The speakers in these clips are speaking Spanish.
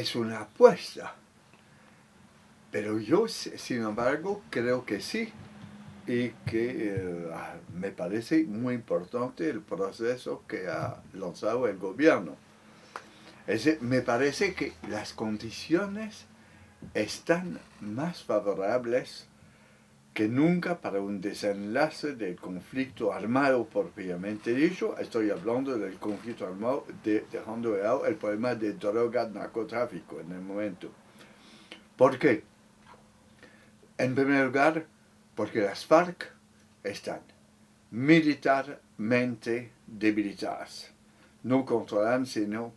es una apuesta. Pero yo, sin embargo, creo que sí. Y que me parece muy importante el proceso que ha lanzado el gobierno. Me parece que las condiciones están más favorables que nunca para un desenlace del conflicto armado propiamente dicho. Estoy hablando del conflicto armado, dejando de lado el problema de drogas, narcotráfico en el momento. ¿Por qué? En primer lugar, porque las FARC están militarmente debilitadas. No controlan sino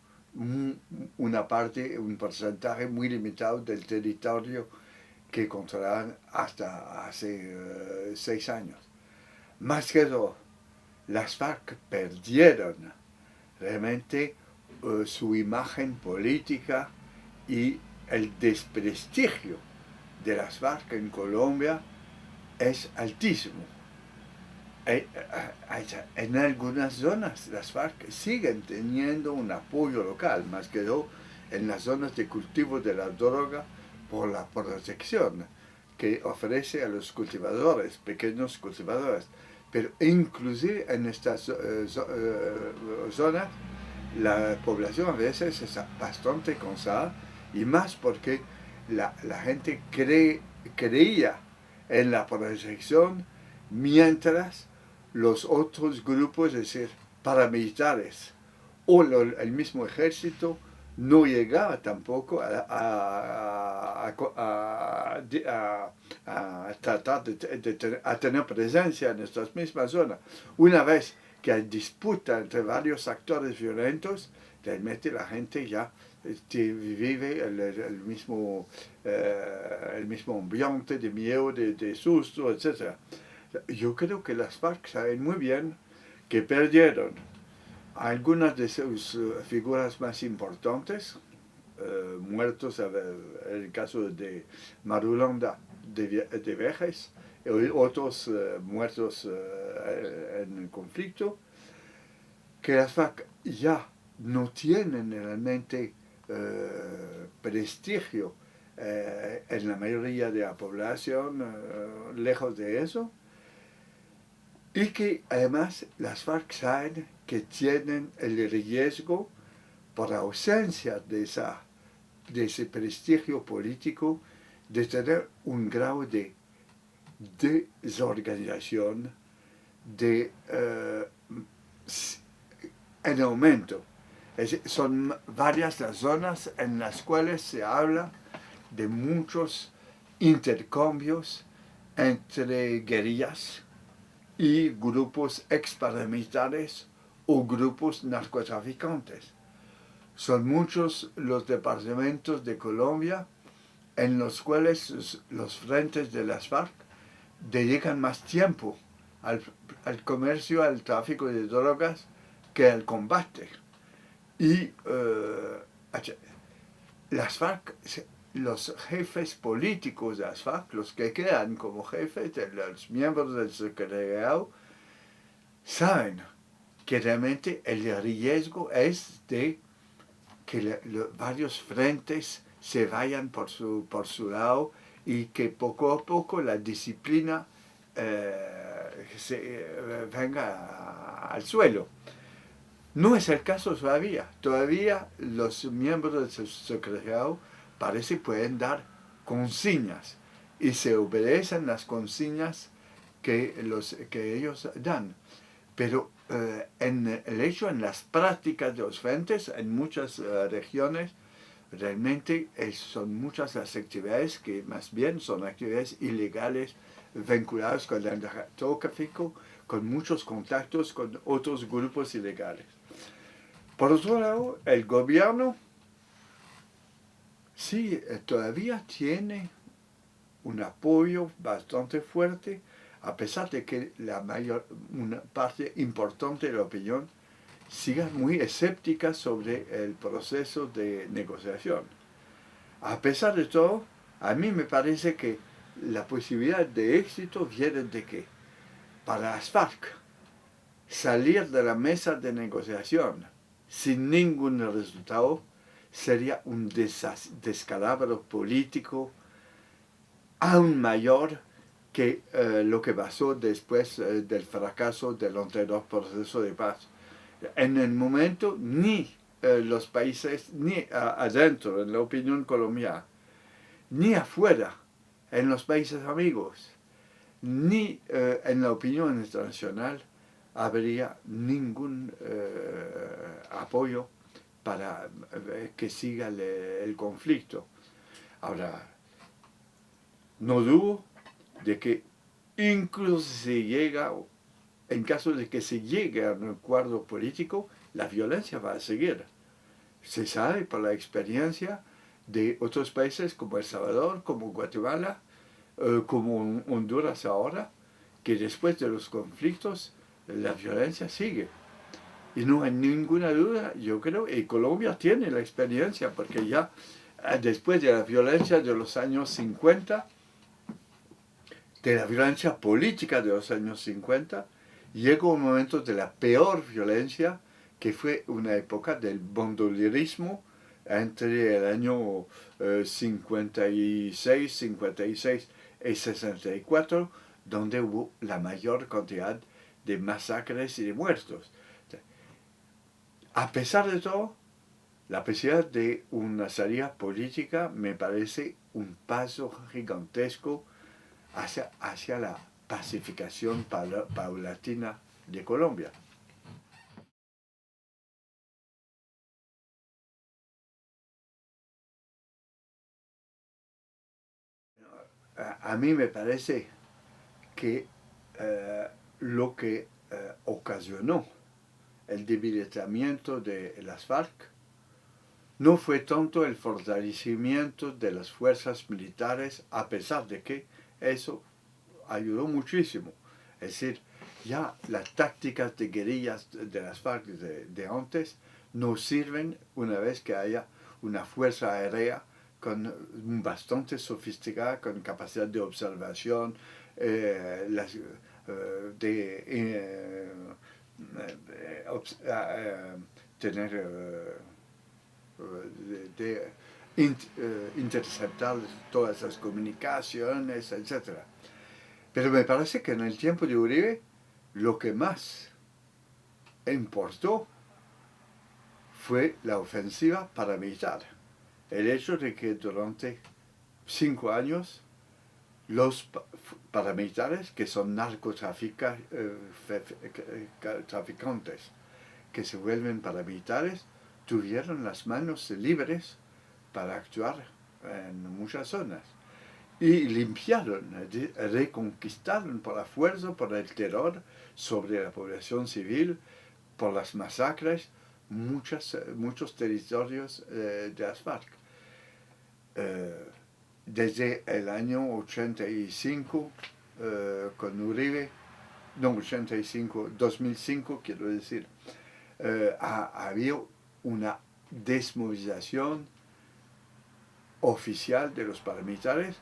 una parte, un porcentaje muy limitado del territorio que controlaban hasta hace 6 años. Más que todo, las FARC perdieron realmente su imagen política y el desprestigio de las FARC en Colombia es altísimo. En algunas zonas las FARC siguen teniendo un apoyo local, más que todo en las zonas de cultivo de la droga por la protección que ofrece a los cultivadores, pequeños cultivadores. Pero inclusive en estas zonas la población a veces es bastante cansada y más porque la gente creía en la protección mientras los otros grupos, es decir, paramilitares o el mismo ejército no llegaba tampoco a tratar a tener presencia en estas mismas zonas. Una vez que hay disputa entre varios actores violentos, realmente la gente ya vive el mismo ambiente de miedo, de susto, etc. Yo creo que las FARC saben muy bien que perdieron algunas de sus figuras más importantes, muertos, en el caso de Marulanda de Vejes, y otros muertos en el conflicto, que las FARC ya no tienen realmente prestigio en la mayoría de la población, lejos de eso, y que además las FARC saben que tienen el riesgo, por ausencia de ese prestigio político, de tener un grado de desorganización en aumento. Son varias las zonas en las cuales se habla de muchos intercambios entre guerrillas y grupos exparamilitares o grupos narcotraficantes. Son muchos los departamentos de Colombia en los cuales los frentes de las FARC dedican más tiempo al comercio, al tráfico de drogas, que al combate. Y las FARC, los jefes políticos de las FARC, los que quedan como jefes, los miembros del secretariado, saben que realmente el riesgo es de que varios frentes se vayan por su lado y que poco a poco la disciplina venga al suelo. No es el caso todavía. Todavía los miembros del secretariado parece pueden dar consignas y se obedecen las consignas que ellos dan. Pero en las prácticas de los frentes, en muchas regiones, realmente son muchas las actividades que más bien son actividades ilegales vinculadas con el narcotráfico, con muchos contactos con otros grupos ilegales. Por otro lado, el gobierno sí todavía tiene un apoyo bastante fuerte, a pesar de que una parte importante de la opinión siga muy escéptica sobre el proceso de negociación. A pesar de todo, a mí me parece que la posibilidad de éxito viene de que para las FARC salir de la mesa de negociación sin ningún resultado sería un descalabro político aún mayor que lo que pasó después del fracaso del anterior proceso de paz. En el momento, ni los países, ni adentro, en la opinión colombiana, ni afuera, en los países amigos, ni en la opinión internacional, habría ningún apoyo para que siga el conflicto. Ahora, no dudo de que incluso si se llega, en caso de que se llegue a un acuerdo político, la violencia va a seguir. Se sabe por la experiencia de otros países como El Salvador, como Guatemala, como Honduras ahora, que después de los conflictos la violencia sigue. Y no hay ninguna duda, yo creo, y Colombia tiene la experiencia, porque ya después de la violencia de los años 50, de la violencia política de los años 50, llegó un momento de la peor violencia, que fue una época del bandolerismo entre el año 56 y 64, donde hubo la mayor cantidad de masacres y de muertos. A pesar de todo, la posibilidad de una salida política me parece un paso gigantesco hacia la pacificación paulatina de Colombia. A mí me parece que lo que ocasionó el debilitamiento de las FARC no fue tanto el fortalecimiento de las fuerzas militares, a pesar de que eso ayudó muchísimo. Es decir, ya las tácticas de guerrillas de las FARC de antes no sirven una vez que haya una fuerza aérea bastante sofisticada, con capacidad de observación, tener interceptar todas las comunicaciones, etc. Pero me parece que en el tiempo de Uribe lo que más importó fue la ofensiva paramilitar. El hecho de que durante 5 años los paramilitares, que son narcotraficantes, que se vuelven paramilitares, tuvieron las manos libres para actuar en muchas zonas. Y limpiaron, reconquistaron por la fuerza, por el terror sobre la población civil, por las masacres, muchos territorios de las FARC. Desde el año 85, con Uribe, no 85, 2005 quiero decir, ha habido una desmovilización oficial de los paramilitares.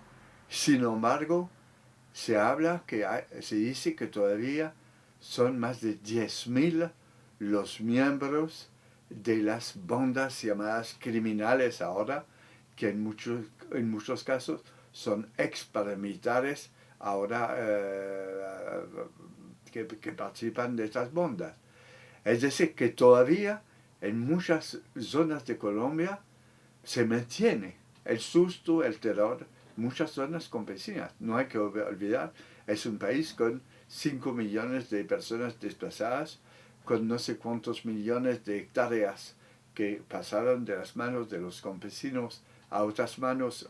Sin embargo, se dice que todavía son más de 10.000 los miembros de las bandas llamadas criminales ahora, que en muchos casos son ex paramilitares ahora que participan de estas bandas. Es decir, que todavía en muchas zonas de Colombia se mantiene el susto, el terror, muchas zonas campesinas. No hay que olvidar, es un país con 5 millones de personas desplazadas, con no sé cuántos millones de hectáreas que pasaron de las manos de los campesinos a otras manos,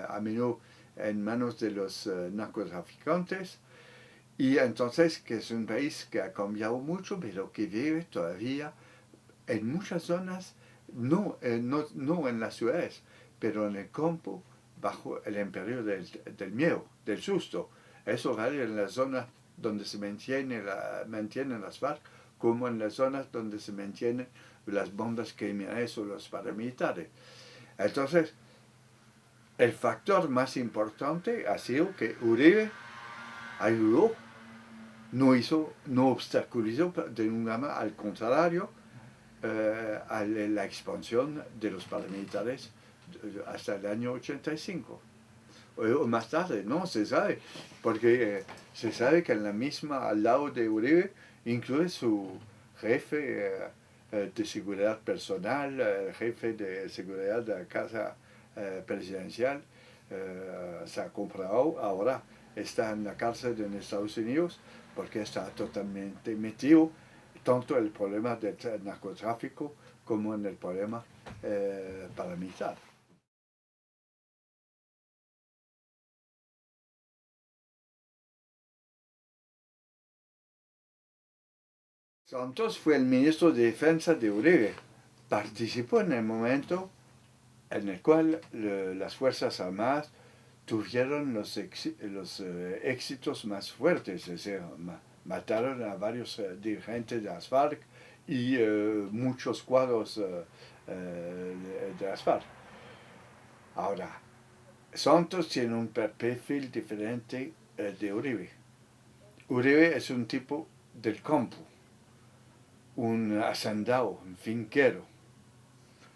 a menudo en manos de los narcotraficantes. Y entonces que es un país que ha cambiado mucho, pero que vive todavía en muchas zonas, no en las ciudades, pero en el campo, bajo el imperio del miedo, del susto. Eso vale en las zonas donde se mantienen las FARC, como en las zonas donde se mantienen las bandas criminales o los paramilitares. Entonces, el factor más importante ha sido que Uribe ayudó, no obstaculizó de ninguna manera, al contrario, a la expansión de los paramilitares hasta el año 85. O más tarde, no se sabe, porque se sabe que en la misma, al lado de Uribe, incluye su jefe de seguridad personal, jefe de seguridad de la casa presidencial, se ha comprado, ahora está en la cárcel en Estados Unidos porque está totalmente metido tanto en el problema del narcotráfico como en el problema paramilitar. Santos fue el ministro de Defensa de Uribe. Participó en el momento en el cual las Fuerzas Armadas tuvieron los éxitos más fuertes, es decir, mataron a varios dirigentes de las FARC y muchos cuadros de las FARC. Ahora, Santos tiene un perfil diferente de Uribe. Uribe es un tipo del campo, un hacendado, un finquero.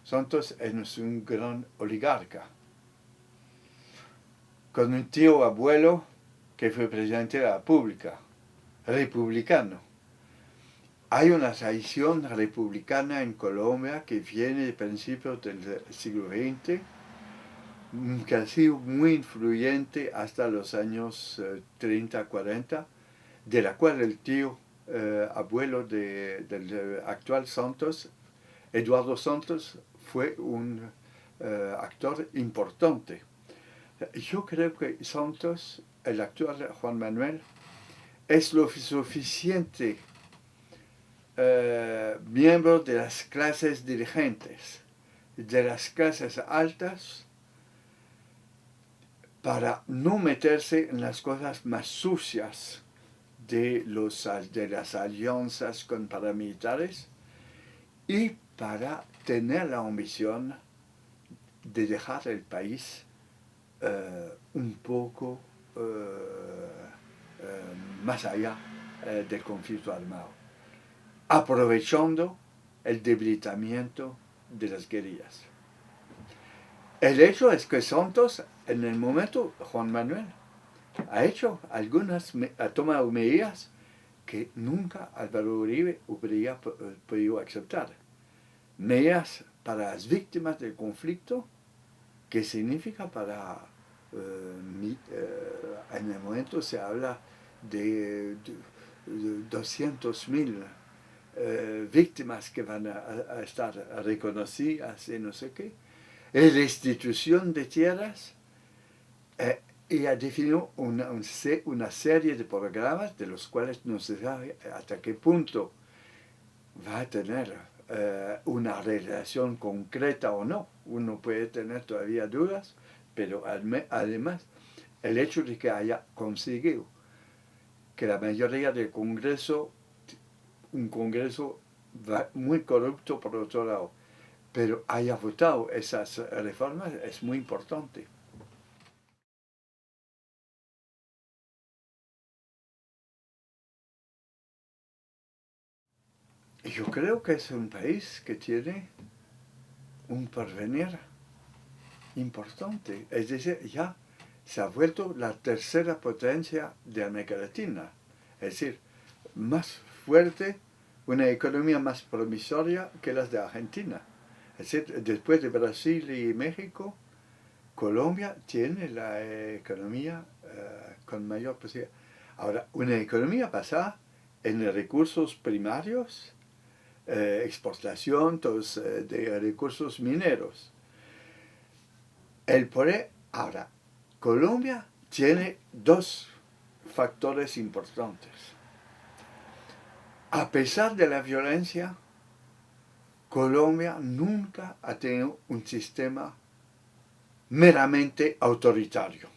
Santos es un gran oligarca, con un tío abuelo que fue presidente de la República, republicano. Hay una tradición republicana en Colombia que viene de principios del siglo XX, que ha sido muy influyente hasta los años 30, 40, de la cual el tío abuelo del actual Santos, Eduardo Santos, fue un actor importante. Yo creo que Santos, el actual Juan Manuel, es lo suficiente miembro de las clases dirigentes, de las clases altas, para no meterse en las cosas más sucias de las alianzas con paramilitares y para tener la ambición de dejar el país un poco más allá del conflicto armado, aprovechando el debilitamiento de las guerrillas. El hecho es que Santos, en el momento, Juan Manuel, ha tomado medidas que nunca Álvaro Uribe hubiera podido aceptar. Medidas para las víctimas del conflicto, que significa para, en el momento se habla de 200.000 víctimas que van a estar reconocidas y no sé qué. La institución de tierras y ha definido una serie de programas de los cuales no se sabe hasta qué punto va a tener una relación concreta o no. Uno puede tener todavía dudas, pero además el hecho de que haya conseguido que la mayoría del Congreso, un Congreso muy corrupto por otro lado, pero haya votado esas reformas es muy importante. Yo creo que es un país que tiene un porvenir importante, es decir, ya se ha vuelto la tercera potencia de América Latina, es decir, más fuerte, una economía más promisoria que las de Argentina. Es decir, después de Brasil y México, Colombia tiene la economía con mayor posibilidad. Ahora, una economía basada en recursos primarios, exportación de recursos mineros. Ahora, Colombia tiene dos factores importantes. A pesar de la violencia, Colombia nunca ha tenido un sistema meramente autoritario.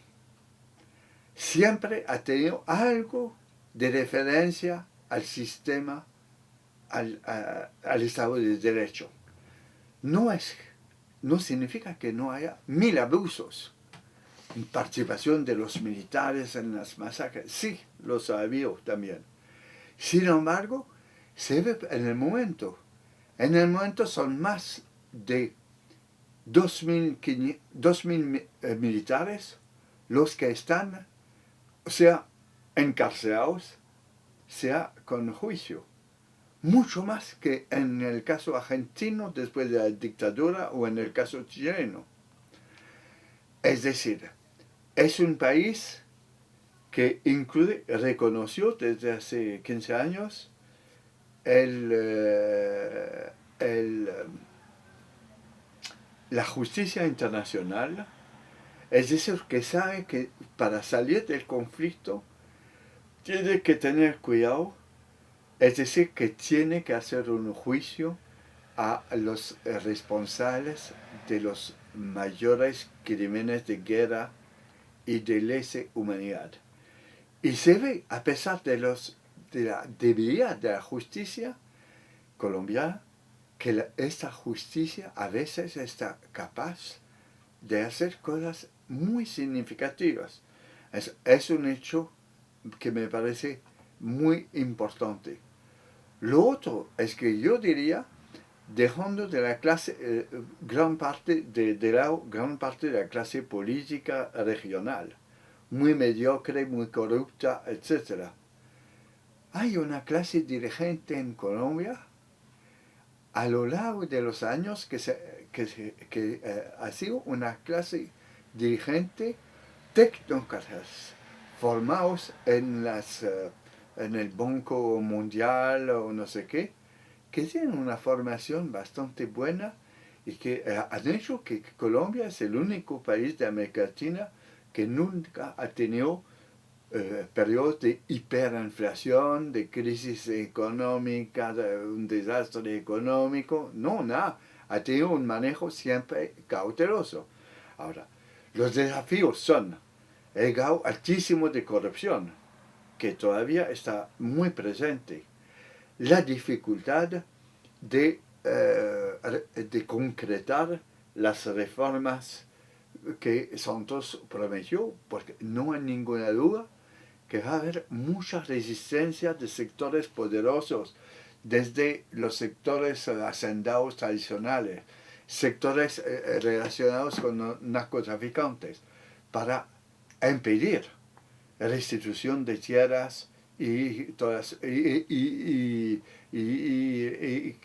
Siempre ha tenido algo de referencia al sistema, al Estado de Derecho. No significa que no haya mil abusos. Participación de los militares en las masacres, sí, los ha habido también. Sin embargo, se ve en el momento En el momento son más de 2.000 militares los que están, sea encarcelados, sea con juicio. Mucho más que en el caso argentino después de la dictadura o en el caso chileno. Es decir, es un país que incluye, reconoció desde hace 15 años la justicia internacional, es decir, que sabe que para salir del conflicto tiene que tener cuidado, es decir, que tiene que hacer un juicio a los responsables de los mayores crímenes de guerra y de lesa humanidad. Y se ve, a pesar de la debilidad de la justicia colombiana, que esta justicia a veces está capaz de hacer cosas muy significativas. Es un hecho que me parece muy importante. Lo otro es que yo diría, dejando de la clase, gran parte de la clase política regional, muy mediocre, muy corrupta, etc. Hay una clase dirigente en Colombia a lo largo de los años que ha sido una clase dirigente, tecnócratas formados en el Banco Mundial o no sé qué, que tienen una formación bastante buena y que han hecho que Colombia es el único país de América Latina que nunca ha tenido periodos de hiperinflación, de crisis económica, de un desastre económico. No, nada. Ha tenido un manejo siempre cauteloso. Ahora, los desafíos son el grado altísimo de corrupción, que todavía está muy presente, la dificultad de concretar las reformas que Santos prometió, porque no hay ninguna duda que va a haber mucha resistencia de sectores poderosos, desde los sectores hacendados tradicionales, sectores relacionados con narcotraficantes, para impedir la restitución de tierras y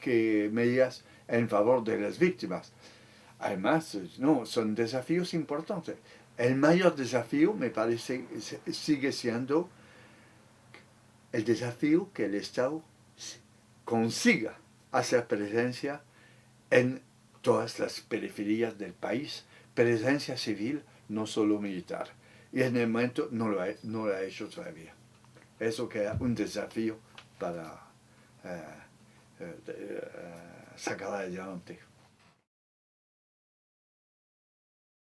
que medidas en favor de las víctimas. Además, no, son desafíos importantes. El mayor desafío, me parece, sigue siendo el desafío que el Estado consiga hacer presencia en todas las periferias del país, presencia civil, no solo militar. Y en el momento no lo ha hecho todavía. Eso queda un desafío para sacar adelante.